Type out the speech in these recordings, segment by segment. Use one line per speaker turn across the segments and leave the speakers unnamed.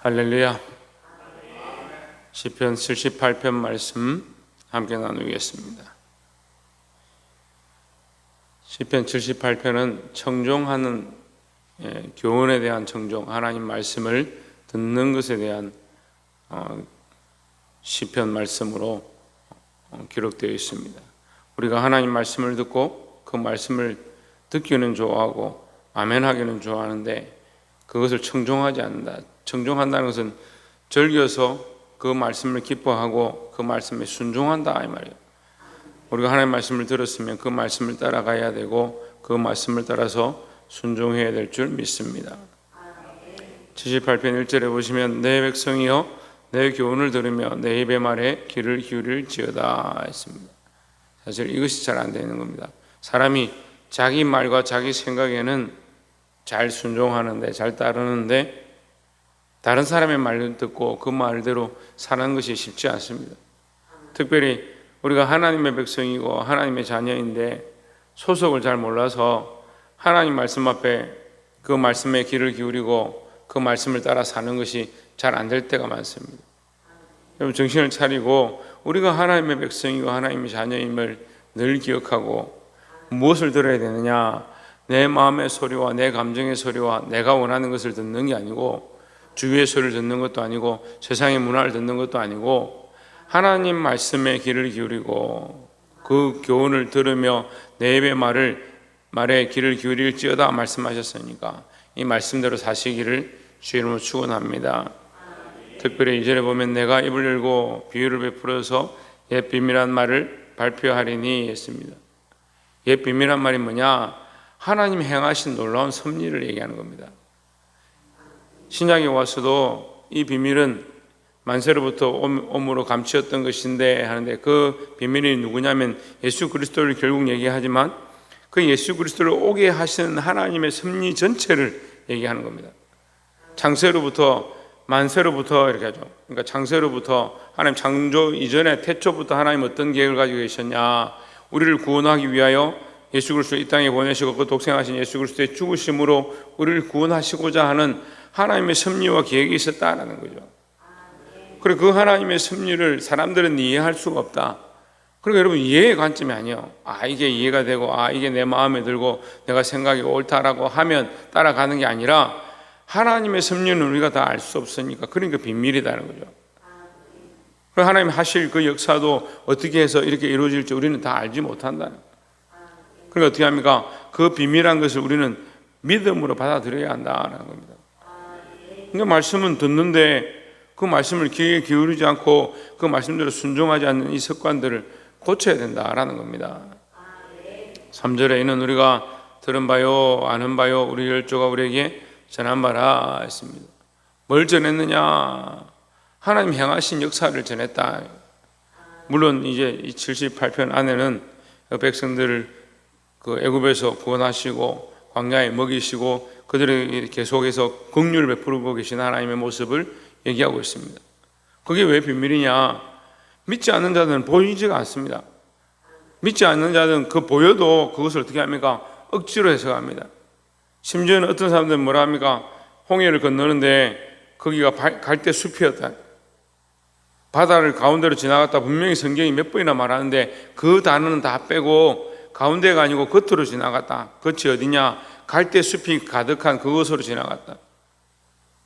할렐루야. 시편 78편 말씀 함께 나누겠습니다. 시편 78편은 청종하는 교훈에 대한 청종, 하나님 말씀을 듣는 것에 대한 시편 말씀으로 기록되어 있습니다. 우리가 하나님 말씀을 듣고 그 말씀을 듣기는 좋아하고 아멘하기는 좋아하는데 그것을 청종하지 않는다. 청종한다는 것은 즐겨서 그 말씀을 기뻐하고 그 말씀에 순종한다 이 말이에요. 우리가 하나님 말씀을 들었으면 그 말씀을 따라가야 되고 그 말씀을 따라서 순종해야 될 줄 믿습니다. 78편 1절에 보시면 내 백성이여 내 교훈을 들으며 내 입의 말에 귀를 기울일지어다 했습니다. 사실 이것이 잘 안 되는 겁니다. 사람이 자기 말과 자기 생각에는 잘 순종하는데 잘 따르는데 다른 사람의 말을 듣고 그 말대로 사는 것이 쉽지 않습니다. 특별히 우리가 하나님의 백성이고 하나님의 자녀인데 소속을 잘 몰라서 하나님 말씀 앞에 그 말씀에 귀를 기울이고 그 말씀을 따라 사는 것이 잘 안 될 때가 많습니다. 여러분 정신을 차리고 우리가 하나님의 백성이고 하나님의 자녀임을 늘 기억하고 무엇을 들어야 되느냐? 내 마음의 소리와 내 감정의 소리와 내가 원하는 것을 듣는 게 아니고 주위의 소리를 듣는 것도 아니고 세상의 문화를 듣는 것도 아니고 하나님 말씀에 귀를 기울이고 그 교훈을 들으며 내 입의 말에 귀를 기울일지어다 말씀하셨으니까 이 말씀대로 사시기를 주의 이름으로 축원합니다. 특별히 2절에 보면 내가 입을 열고 비유를 베풀어서 옛 비밀한 말을 발표하리니 했습니다. 옛 비밀한 말이 뭐냐? 하나님 행하신 놀라운 섭리를 얘기하는 겁니다. 신약에 와서도 이 비밀은 만세로부터 오므로 감추었던 것인데 하는데 그 비밀이 누구냐면 예수 그리스도를 결국 얘기하지만 그 예수 그리스도를 오게 하신 하나님의 섭리 전체를 얘기하는 겁니다. 창세로부터 만세로부터 이렇게 하죠. 그러니까 창세로부터 하나님 창조 이전에 태초부터 하나님 어떤 계획을 가지고 계셨냐? 우리를 구원하기 위하여 예수 그리스도를 이 땅에 보내시고 그 독생하신 예수 그리스도의 죽으심으로 우리를 구원하시고자 하는 하나님의 섭리와 계획이 있었다라는 거죠. 그리고 그 하나님의 섭리를 사람들은 이해할 수가 없다. 그러니까 여러분 이해의 관점이 아니에요. 이게 이해가 되고 이게 내 마음에 들고 내가 생각이 옳다라고 하면 따라가는 게 아니라 하나님의 섭리는 우리가 다 알 수 없으니까 그러니까 비밀이다는 거죠. 그리고 하나님 하실 그 역사도 어떻게 해서 이렇게 이루어질지 우리는 다 알지 못한다는 거예요. 그러니까 어떻게 합니까? 그 비밀한 것을 우리는 믿음으로 받아들여야 한다는 겁니다. 그러니까 말씀은 듣는데 그 말씀을 귀에 기울이지 않고 그 말씀대로 순종하지 않는 이 습관들을 고쳐야 된다라는 겁니다. 3절에 이는 우리가 들은 바요 아는 바요 우리 열조가 우리에게 전한 바라 했습니다. 뭘 전했느냐? 하나님 행하신 역사를 전했다. 물론 이제 이 78편 안에는 백성들을 그 애굽에서 구원하시고 광야에 먹이시고 그들에게 계속해서 긍휼을 베풀고 계신 하나님의 모습을 얘기하고 있습니다. 그게 왜 비밀이냐? 믿지 않는 자들은 보이지가 않습니다. 믿지 않는 자들은 그 보여도 그것을 어떻게 합니까? 억지로 해석합니다. 심지어는 어떤 사람들은 뭐라 합니까? 홍해를 건너는데 거기가 갈대 숲이었다. 바다를 가운데로 지나갔다 분명히 성경이 몇 번이나 말하는데 그 단어는 다 빼고 가운데가 아니고 겉으로 지나갔다. 겉이 어디냐? 갈대 숲이 가득한 그곳으로 지나갔다.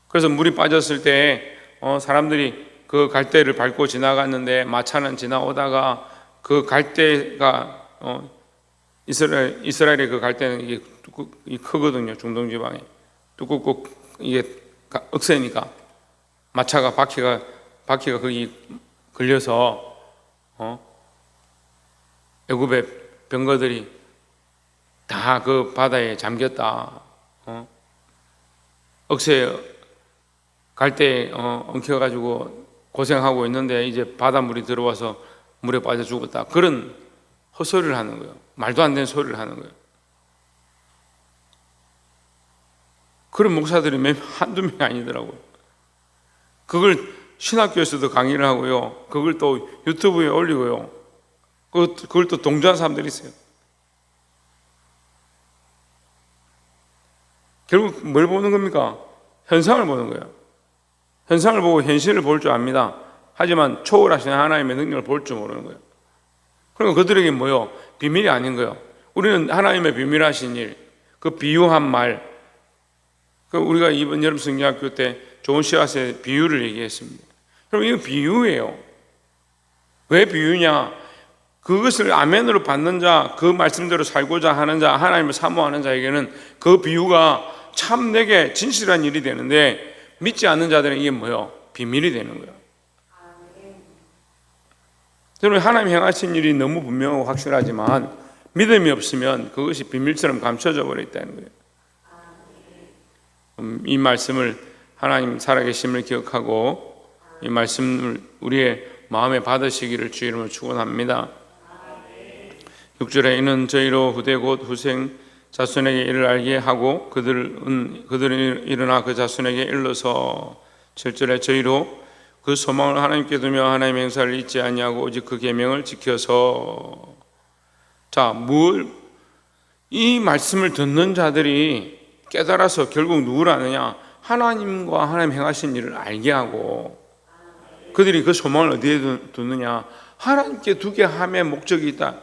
그래서 물이 빠졌을 때 사람들이 그 갈대를 밟고 지나갔는데 마차는 지나오다가 그 갈대가 이스라엘의 그 갈대는 이게 크거든요. 중동 지방에 뚝뚝뚝 이게 억세니까 마차가 바퀴가 거기 걸려서 애굽의 병거들이 다 그 바다에 잠겼다. 억새 갈대에 엉켜가지고 고생하고 있는데 이제 바닷물이 들어와서 물에 빠져 죽었다. 그런 헛소리를 하는 거예요. 말도 안 되는 소리를 하는 거예요. 그런 목사들이 한두 명이 아니더라고요. 그걸 신학교에서도 강의를 하고요. 그걸 또 유튜브에 올리고요. 그걸 또 동조한 사람들이 있어요. 결국 뭘 보는 겁니까? 현상을 보는 거예요. 현상을 보고 현실을 볼 줄 압니다. 하지만 초월하신 하나님의 능력을 볼 줄 모르는 거예요. 그러니까 그들에게 뭐요? 비밀이 아닌 거예요. 우리는 하나님의 비밀하신 일, 그 비유한 말, 우리가 이번 여름 성경학교 때 좋은 씨앗의 비유를 얘기했습니다. 그럼 이거 비유예요. 왜 비유냐? 그것을 아멘으로 받는 자, 그 말씀대로 살고자 하는 자, 하나님을 사모하는 자에게는 그 비유가 참 내게 진실한 일이 되는데, 믿지 않는 자들은 이게 뭐예요? 비밀이 되는 거예요. 여러분, 하나님 행하신 일이 너무 분명하고 확실하지만 믿음이 없으면 그것이 비밀처럼 감춰져 버려 있다는 거예요. 이 말씀을, 하나님 살아계심을 기억하고 이 말씀을 우리의 마음에 받으시기를 주 이름으로 축원합니다. 6절에 이는 저희로 후대 곧 후생 자손에게 이를 알게 하고 그들은 일어나 그 자손에게 일러서 7절에 저희로 그 소망을 하나님께 두며 하나님의 행사를 잊지 아니하고 오직 그 계명을 지켜서. 자, 이 말씀을 듣는 자들이 깨달아서 결국 누구를 아느냐? 하나님과 하나님 행하신 일을 알게 하고, 그들이 그 소망을 어디에 두느냐? 하나님께 두게 함의 목적이 있다.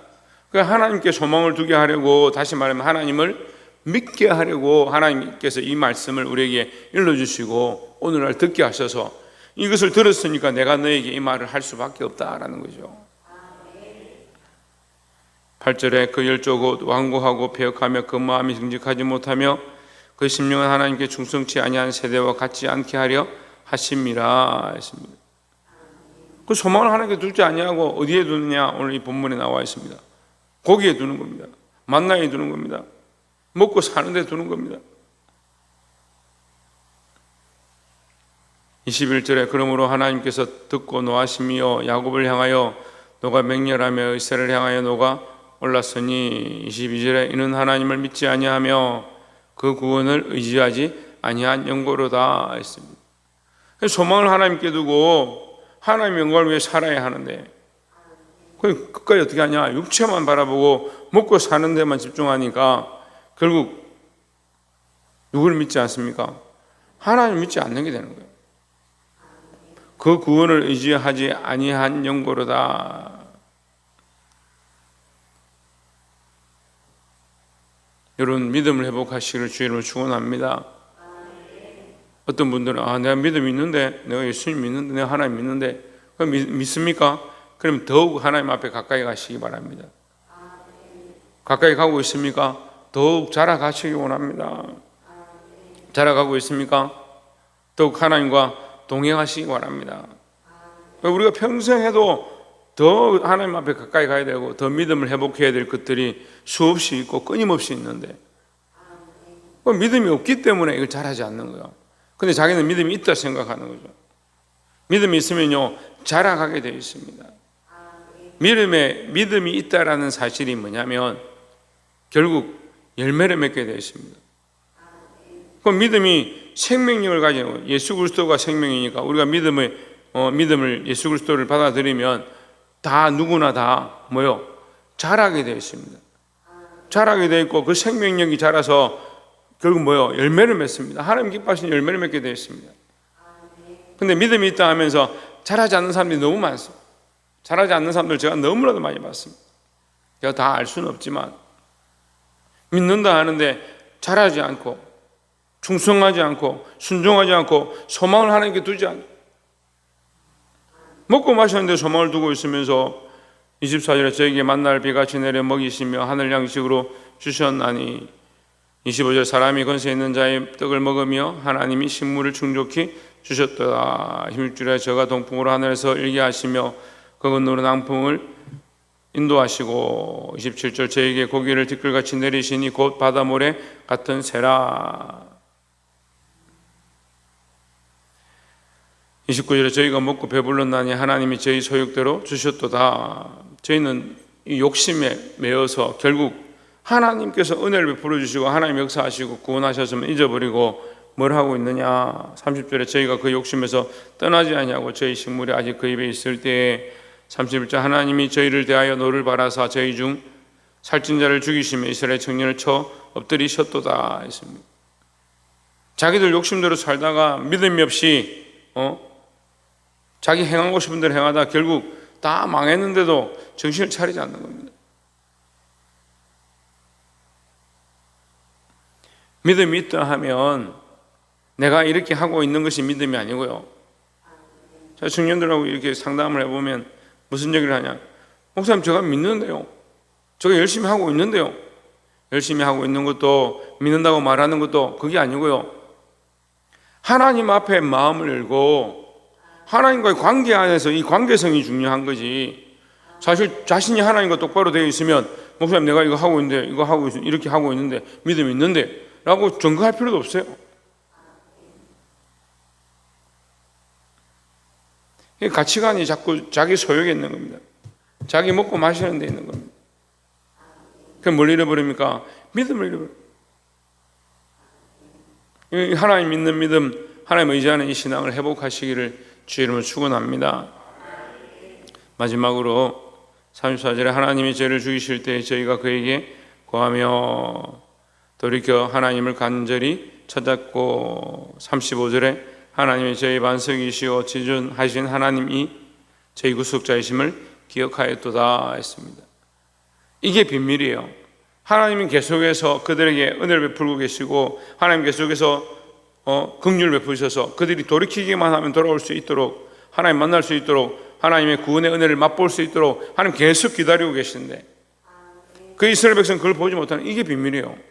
그러니까 하나님께 소망을 두게 하려고, 다시 말하면 하나님을 믿게 하려고 하나님께서 이 말씀을 우리에게 일러주시고 오늘날 듣게 하셔서, 이것을 들었으니까 내가 너에게 이 말을 할 수밖에 없다라는 거죠. 8절에 그 열조 곧 완고하고 패역하며 그 마음이 정직하지 못하며 그 심령은 하나님께 충성치 아니한 세대와 같지 않게 하려 하심이라 했습니다. 그 소망을 하나님께 두지 아니하고 어디에 두느냐? 오늘 이 본문에 나와 있습니다. 고기에 두는 겁니다. 만나에 두는 겁니다. 먹고 사는 데 두는 겁니다. 21절에 그러므로 하나님께서 듣고 노하심이여 야곱을 향하여 너가 맹렬하며 이스라엘을 향하여 너가 올랐으니, 22절에 이는 하나님을 믿지 아니하며 그 구원을 의지하지 아니한 영고로다 했습니다. 소망을 하나님께 두고 하나님의 영광을 위해 살아야 하는데 끝까지 어떻게 하냐? 육체만 바라보고 먹고 사는 데만 집중하니까 결국 누구를 믿지 않습니까? 하나님을 믿지 않는 게 되는 거예요. 그 구원을 의지하지 아니한 영고로다. 여러분, 믿음을 회복하시기를 주 이름으로 축원합니다. 어떤 분들은 내가 믿음이 있는데, 내가 예수님 믿는데, 내가 하나님 믿는데, 믿습니까? 그럼 더욱 하나님 앞에 가까이 가시기 바랍니다. 가까이 가고 있습니까? 더욱 자라가시기 원합니다. 자라가고 있습니까? 더욱 하나님과 동행하시기 바랍니다. 우리가 평생 해도 더 하나님 앞에 가까이 가야 되고 더 믿음을 회복해야 될 것들이 수없이 있고 끊임없이 있는데, 믿음이 없기 때문에 이걸 잘하지 않는 거예요. 근데 자기는 믿음이 있다 생각하는 거죠. 믿음이 있으면요 자라가게 되어 있습니다. 믿음이 있다라는 사실이 뭐냐면 결국 열매를 맺게 되어 있습니다. 그 믿음이 생명력을 가지고, 예수 그리스도가 생명이니까 우리가 믿음을 예수 그리스도를 받아들이면 다 누구나 다 뭐요? 자라게 되어 있습니다. 자라게 되어 있고 그 생명력이 자라서 결국 뭐요? 열매를 맺습니다. 하나님 기뻐하시는 열매를 맺게 되어 있습니다. 근데 믿음이 있다 하면서 자라지 않는 사람들이 너무 많습니다. 자라지 않는 사람들 제가 너무나도 많이 봤습니다. 제가 다 알 수는 없지만 믿는다 하는데 자라지 않고 충성하지 않고 순종하지 않고 소망을 하나님께 두지 않고 먹고 마셨는데 소망을 두고 있으면서 24절에 저에게 만날 비같이 내려 먹이시며 하늘 양식으로 주셨나니, 25절 사람이 권세 있는 자의 떡을 먹으며 하나님이 식물을 충족히 주셨더라. 16절에 저가 동풍으로 하늘에서 일게 하시며 그 건너로 낭풍을 인도하시고, 27절 저에게 고기를 티끌같이 내리시니 곧 바다모래 같은 새라. 29절에 저희가 먹고 배불렀나니 하나님이 저희 소욕대로 주셨도다. 저희는 이 욕심에 매여서 결국 하나님께서 은혜를 베풀어 주시고 하나님 역사하시고 구원하셨으면 잊어버리고 뭘 하고 있느냐. 30절에 저희가 그 욕심에서 떠나지 아니하고 저희 식물이 아직 그 입에 있을 때에, 31절 하나님이 저희를 대하여 노를 바라사 저희 중 살찐 자를 죽이시며 이스라엘 청년을 쳐 엎드리셨도다 했습니다. 자기들 욕심대로 살다가 믿음이 없이 자기 행하고 싶은 대로 행하다 결국 다 망했는데도 정신을 차리지 않는 겁니다. 믿음이 있다 하면 내가 이렇게 하고 있는 것이 믿음이 아니고요. 자, 청년들하고 이렇게 상담을 해보면 무슨 얘기를 하냐? 목사님, 제가 믿는데요. 제가 열심히 하고 있는데요. 열심히 하고 있는 것도 믿는다고 말하는 것도 그게 아니고요. 하나님 앞에 마음을 열고 하나님과의 관계 안에서 이 관계성이 중요한 거지. 사실 자신이 하나님과 똑바로 되어 있으면 목사님, 내가 이거 하고 있는데, 이거 하고 있, 이렇게 하고 있는데, 믿음이 있는데 라고 증거할 필요도 없어요. 가치관이 자꾸 자기 소욕에 있는 겁니다. 자기 먹고 마시는 데 있는 겁니다. 그럼 뭘 잃어버립니까? 믿음을 잃어버려요. 하나님 믿는 믿음, 하나님 의지하는 이 신앙을 회복하시기를 주의 이름으로 축원합니다. 마지막으로 34절에 하나님이 죄를 죽이실 때 저희가 그에게 구하며 돌이켜 하나님을 간절히 찾았고, 35절에 하나님이 저희 반석이시오 지존하신 하나님이 저희 구속자이심을 기억하였도다 했습니다. 이게 비밀이에요. 하나님은 계속해서 그들에게 은혜를 베풀고 계시고, 하나님 계속해서 긍휼을 베푸셔서 그들이 돌이키기만 하면 돌아올 수 있도록, 하나님 만날 수 있도록, 하나님의 구원의 은혜를 맛볼 수 있도록 하나님 계속 기다리고 계시는데, 그 이스라엘 백성 그걸 보지 못하는, 이게 비밀이에요.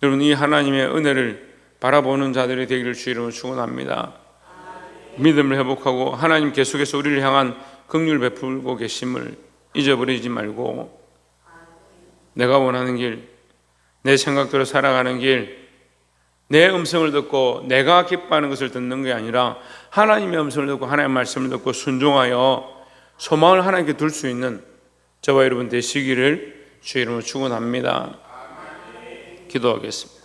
여러분, 이 하나님의 은혜를 바라보는 자들이 되기를 주의 이름으로 축원합니다. 믿음을 회복하고 하나님 계속해서 우리를 향한 긍휼을 베풀고 계심을 잊어버리지 말고, 내가 원하는 길, 내 생각대로 살아가는 길, 내 음성을 듣고 내가 기뻐하는 것을 듣는 게 아니라 하나님의 음성을 듣고 하나님의 말씀을 듣고 순종하여 소망을 하나님께 둘 수 있는 저와 여러분 되시기를 주의 이름으로 축원합니다. 기도하겠습니다.